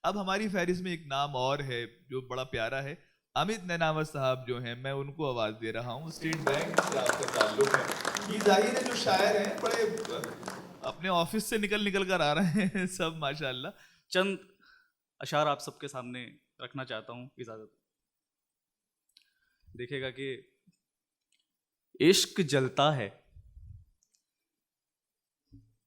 अब हमारी फहरिस्त में एक नाम और है जो बड़ा प्यारा है, अमित नैनावत साहब जो हैं, मैं उनको आवाज़ दे रहा हूँ। स्टेट बैंक से आपका ताल्लुक है। ये जाहिर है जो शायर हैं बड़े अपने ऑफिस से निकल निकल कर आ रहे हैं सब माशाल्लाह। चंद अशार आप सबके सामने रखना चाहता हूँ, इजाजत देखिएगा कि इश्क जलता है,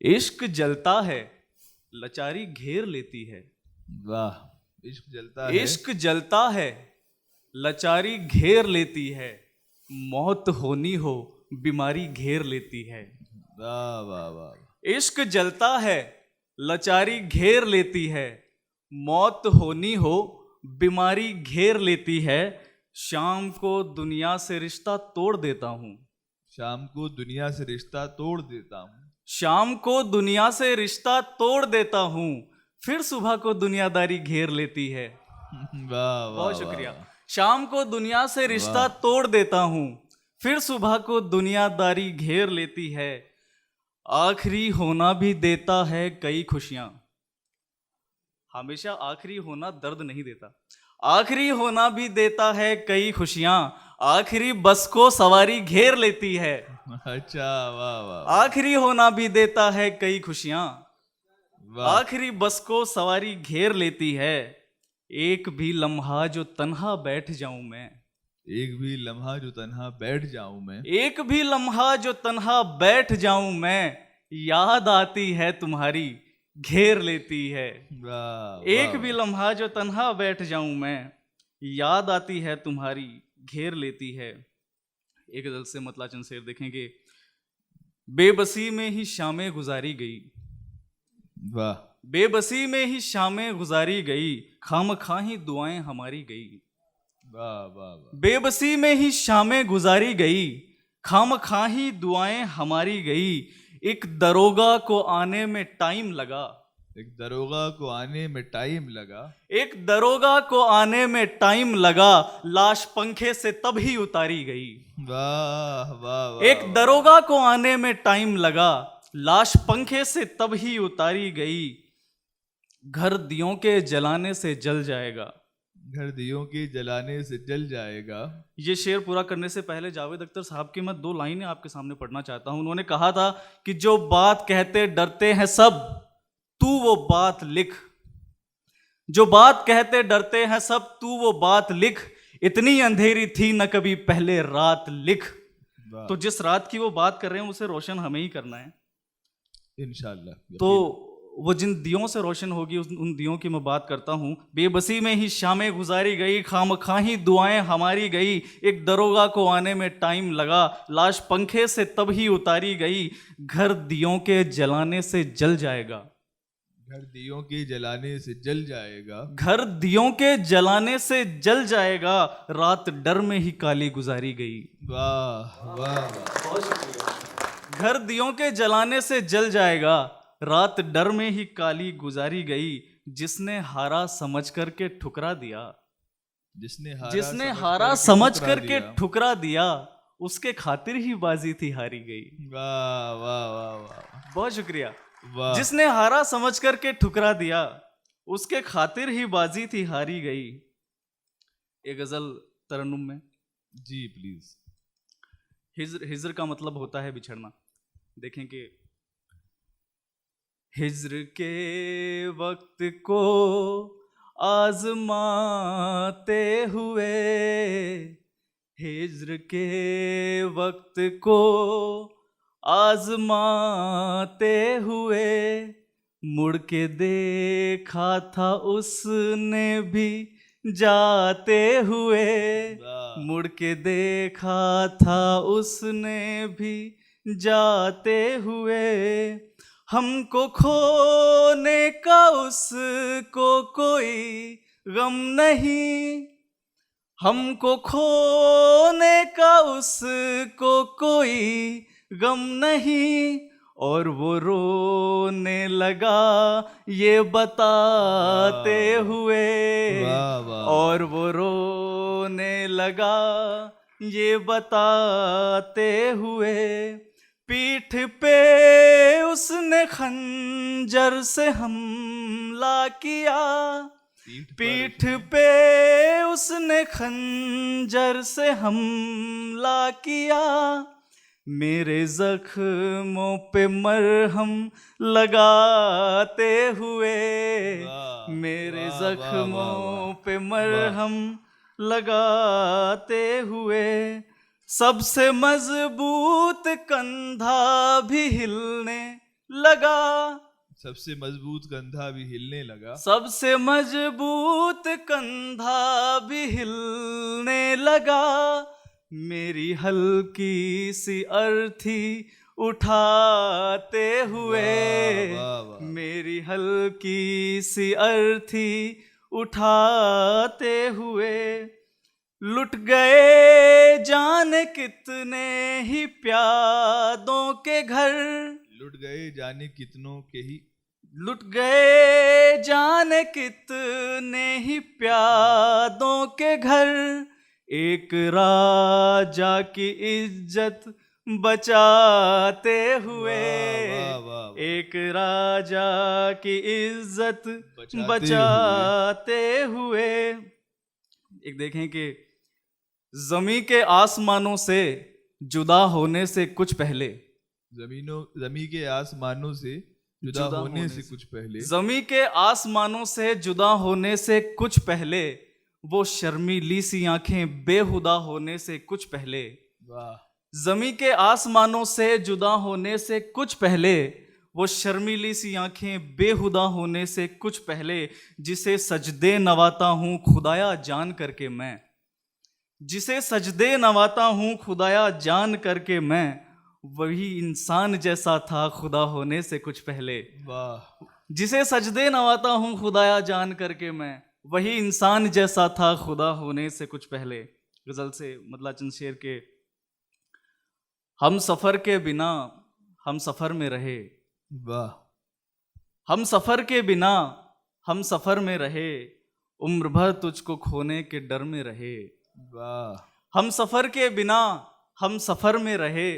इश्क जलता है, लाचारी घेर लेती है। वाह, इश्क जलता है, इश्क जलता है, लाचारी घेर लेती है, मौत होनी हो बीमारी घेर लेती है। वाह वाह वाह। इश्क जलता है, लाचारी घेर लेती है, मौत होनी हो बीमारी घेर लेती है। शाम को दुनिया से रिश्ता तोड़ देता हूँ, शाम को दुनिया से रिश्ता तोड़ देता हूँ, शाम को दुनिया से रिश्ता तोड़ देता हूँ, फिर सुबह को दुनियादारी घेर लेती है। वाह वाह, बहुत शुक्रिया। शाम को दुनिया से रिश्ता तोड़ देता हूँ, फिर सुबह को दुनियादारी घेर लेती है। आखिरी होना भी देता है कई खुशियां, हमेशा आखिरी होना दर्द नहीं देता। आखिरी होना भी देता है कई खुशियां, आखिरी बस को सवारी घेर लेती है। अच्छा, वाह वाह। आखिरी होना भी देता है कई खुशियां, वाह, आखिरी बस को सवारी घेर लेती है। एक भी लम्हा जो तन्हा बैठ जाऊं मैं, एक भी लम्हा जो तन्हा बैठ जाऊं मैं, एक भी लम्हा जो तन्हा बैठ जाऊं मैं, याद आती है तुम्हारी घेर लेती है। वाह एक वाह, भी लम्हा जो तन्हा बैठ जाऊं मैं, याद आती है तुम्हारी घेर लेती है। एक गजल से मतला चंद शेर देखेंगे। बेबसी में ही शामें गुजारी गई, वाह बेबसी में ही शामें गुजारी गई, खामखा ही दुआएं हमारी गई। वाह वाह वाह। बेबसी में ही शामें गुजारी गई, खामखा ही दुआएं हमारी गई। एक दरोगा को आने में टाइम लगा, एक दरोगा को आने में टाइम लगा, एक दरोगा को आने में टाइम लगा, लाश पंखे से तब ही उतारी गई। वाह वाह वाह। एक दरोगा को आने में टाइम लगा, लाश पंखे से तब ही उतारी गई। घर दियों के जलाने से जल जाएगा, घर दियों के जलाने से जल जाएगा। ये शेर पूरा करने से पहले जावेद अख्तर साहब की मैं 2 लाइनें आपके सामने पढ़ना चाहता हूं। उन्होंने कहा था कि जो बात कहते डरते हैं सब, तू वो बात लिख। जो बात कहते डरते हैं सब, तू वो बात लिख। इतनी अंधेरी थी न कभी पहले रात लिख। तो जिस रात की वो बात कर रहे हैं उसे रोशन हमें ही करना है इंशाल्लाह। तो वो जिन दियों से रोशन होगी उन दियों की मैं बात करता हूँ। बेबसी में ही शामें गुजारी गई, खामखा ही दुआएं हमारी गई। एक दरोगा को आने में टाइम लगा, लाश पंखे से तब ही उतारी गई। घर दियों के जलाने से जल जाएगा, घर दियों के जलाने से जल जाएगा, घर दियों के जलाने से जल जाएगा। रात डर में ही काली गुजारी गई। वाह वाह वाह। बहुत शुक्रिया। घर दियों के जलाने से जल जाएगा, रात डर में ही काली गुजारी गई। जिसने हारा समझ करके ठुकरा दिया, जिसने हारा समझ करके ठुकरा दिया, उसके खातिर ही बाजी थी हारी गई। वाह वाह वाह वाह। बहुत शुक्रिया। वाह। जिसने हारा समझ करके ठुकरा दिया, उसके खातिर ही बाजी थी हारी गई। एक गजल तरन्नुम में। जी प्लीज। हिज्र का मतलब होता है बिछड़ना। देखें कि हिज्र के वक्त को आजमाते हुए, हिज्र के वक्त को आजमाते हुए, मुड़ के देखा था उसने भी जाते हुए। मुड़ के देखा था उसने भी जाते हुए। हमको खोने का उसको कोई गम नहीं, हमको खोने का उसको कोई गम नहीं। और वो रोने लगा ये बताते हुए, और वो रोने लगा ये बताते हुए। पीठ पे उसने खंजर से हमला किया, पीठ पे उसने खंजर से हमला किया, मेरे जख्मों पे मरहम लगाते हुए, वाह, मेरे वाह, वाह, जख्मों वाह, वाह। पे मरहम लगाते हुए, सबसे मजबूत कंधा भी हिलने लगा, सबसे मजबूत कंधा भी हिलने लगा, सबसे मजबूत कंधा भी हिलने लगा, मेरी हल्की सी अर्थी उठाते हुए, वाह, वाह, वाह। मेरी हल्की सी अर्थी उठाते हुए, लुट गए जाने कितने ही प्यादों के घर, लुट गए जाने कितनों के ही, लुट गए जाने कितने ही प्यादों के घर, एक राजा की इज्जत बचाते हुए, वाह, वाह, वाह। एक राजा की इज्जत बचाते बचाते हुए। एक देखें कि जमी के आसमानों से जुदा होने से कुछ पहले, जमी के आसमानों से जुदा होने से कुछ पहले, जमी के आसमानों से जुदा होने से कुछ पहले, वो शर्मीली सी आंखें बेहुदा होने से कुछ पहले, वाह, जमी के आसमानों से जुदा होने से कुछ पहले, वो शर्मीली सी आंखें बेहुदा होने से कुछ पहले, जिसे सजदे नवाता हूं खुदाया जान करके मैं, जिसे सजदे नवाता हूं खुदाया जान करके मैं, वही इंसान जैसा था खुदा होने से कुछ पहले, वाह, जिसे सजदे नवाता हूं खुदाया जान करके मैं, वही इंसान जैसा था खुदा होने से कुछ पहले। गजल से मतलब चंद शेर के, हम सफर के बिना हम सफर में रहे, वाह, हम सफर के बिना हम सफर में रहे, उम्र भर तुझको खोने के डर में रहे, वाह, हम सफर के बिना हम सफर में रहे,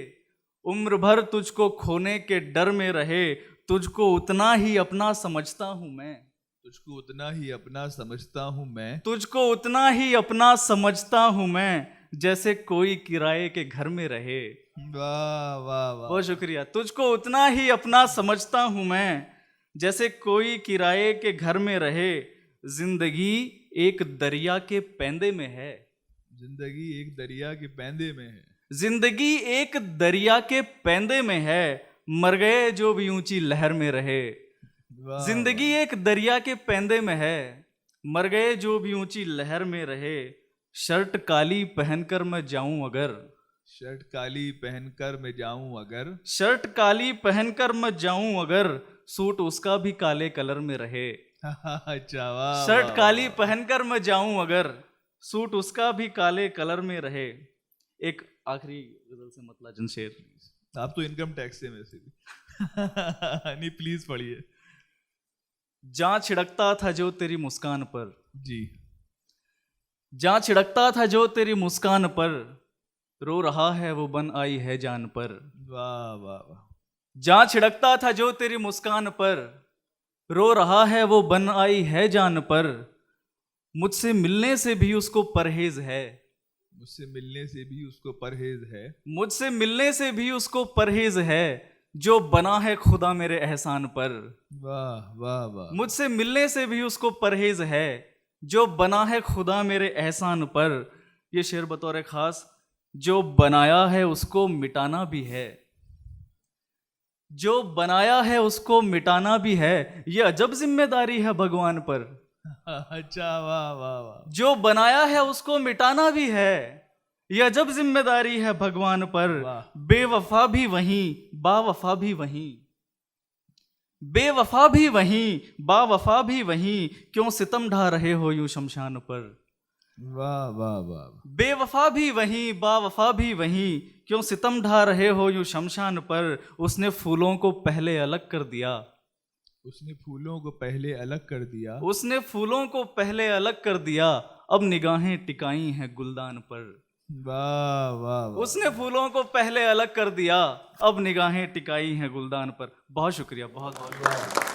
उम्र भर तुझको खोने के डर में रहे, तुझको उतना ही अपना समझता हूं मैं, तुझको उतना ही अपना समझता हूं मैं, तुझको उतना ही अपना समझता हूं मैं, जैसे कोई किराए के घर में रहे। वाह, वाह, वाह, बहुत शुक्रिया। तुझको उतना ही अपना समझता हूं मैं, जैसे कोई किराए के घर में रहे, जिंदगी एक दरिया के पैंदे में है, जिंदगी एक दरिया के पैंदे में है, जिंदगी एक दरिया के पैंदे में है, मर गए जो भी ऊंची लहर में रहे। वाह, जिंदगी एक दरिया के पैंदे में है, मर गए जो भी ऊंची लहर में रहे, शर्ट काली पहनकर मैं जाऊं अगर, शर्ट काली पहनकर मैं जाऊं अगर, शर्ट काली पहनकर मैं जाऊं अगर, सूट उसका भी काले कलर में रहे। अच्छा, वाह, शर्ट वाह, काली वाह, पहनकर मैं जाऊं अगर, सूट उसका भी काले कलर में रहे। एक आखिरी गजल से मतलब चंद शेर। आप तो इनकम टैक्स से में से भी नहीं, प्लीज पढ़िए। जहां छिड़कता था जो तेरी मुस्कान पर, जी, जहां छिड़कता था जो तेरी मुस्कान पर, रो रहा है वो बन आई है जान पर। वाह, वाह, वाह, जहां छिड़कता था जो तेरी मुस्कान पर, रो रहा है वो बन आई है जान पर, मुझसे मिलने से भी उसको परहेज है, मुझसे मिलने से भी उसको परहेज है, मुझसे मिलने से भी उसको परहेज है, जो बना है खुदा मेरे एहसान पर। वाह, वाह, वाह, मुझसे मिलने से भी उसको परहेज है, जो बना है खुदा मेरे एहसान पर। ये शेर बतौर खास, जो बनाया है उसको मिटाना भी है, जो बनाया है उसको मिटाना भी है, ये अजब जिम्मेदारी है भगवान पर। अच्छा, वाह, वाह, वाह, जो बनाया है उसको मिटाना भी है, ये अजब जिम्मेदारी है भगवान पर। वाह। बेवफा भी वहीं बावफा भी वहीं, बेवफा भी वहीं बावफा भी वहीं, क्यों सितम ढा रहे हो यूं शमशान पर। वाह, वाह, वाह, बेवफा भी वहीं बावफा भी वहीं, क्यों सितम ढा रहे हो यूं शमशान पर। उसने फूलों को पहले अलग कर दिया, उसने फूलों को पहले अलग कर दिया, उसने फूलों को पहले अलग कर दिया, अब निगाहें टिकाई हैं गुलदान पर। वाह, वाह, वाह, उसने फूलों को पहले अलग कर दिया, अब निगाहें टिकाई हैं गुलदान पर। बहुत शुक्रिया, बहुत बहुत।